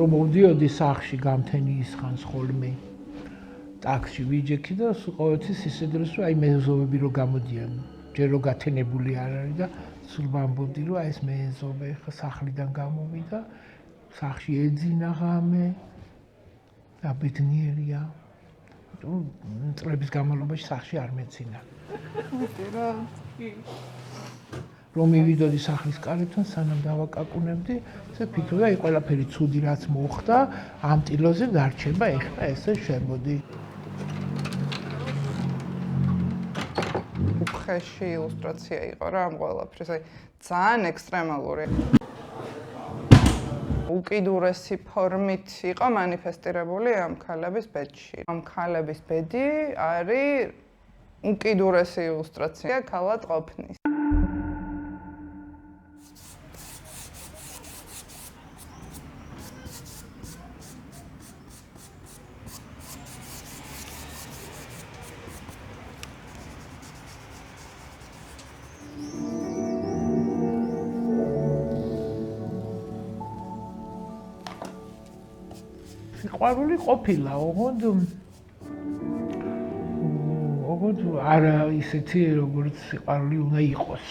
რომ მოვდიოდი სახში გამთენის ხანს ხოლმე ტაქსში ვიჯექი და ყოველთვის ისე დროს რომ აი მეზობები რო გამოდიან ჯერ რო გათენებული არ არის და სულ ვამბობდი რომ აი ეს მეზობე ხა სახლიდან გამოვიდა სახში ეძინა ღამე და ბედნიერია წლების განმავლობაში სახში არ მეცინა რომ მივიდოდი სახლის კარებთან სანამ დავაკაკუნებდი ესე ფიქრობდა აი ყველაფერი ცუდი რაც მოხდა ამ ტილოზე დარჩება ეხლა ესე შემოდი უხეში ილუსტრაცია იყო რა ამ ყველაფრის აი ძალიან ექსტრემალური უკიდურესი ფორმით იყო მანიფესტირებული ამ ქალების ბედში ამ ქალების ბედი არის უკიდურესი ილუსტრაცია ქალად ყოფნის სიყვარული ყოფილა, ოღონდ არა ისეთი, როგორც სიყვარული უნდა იყოს.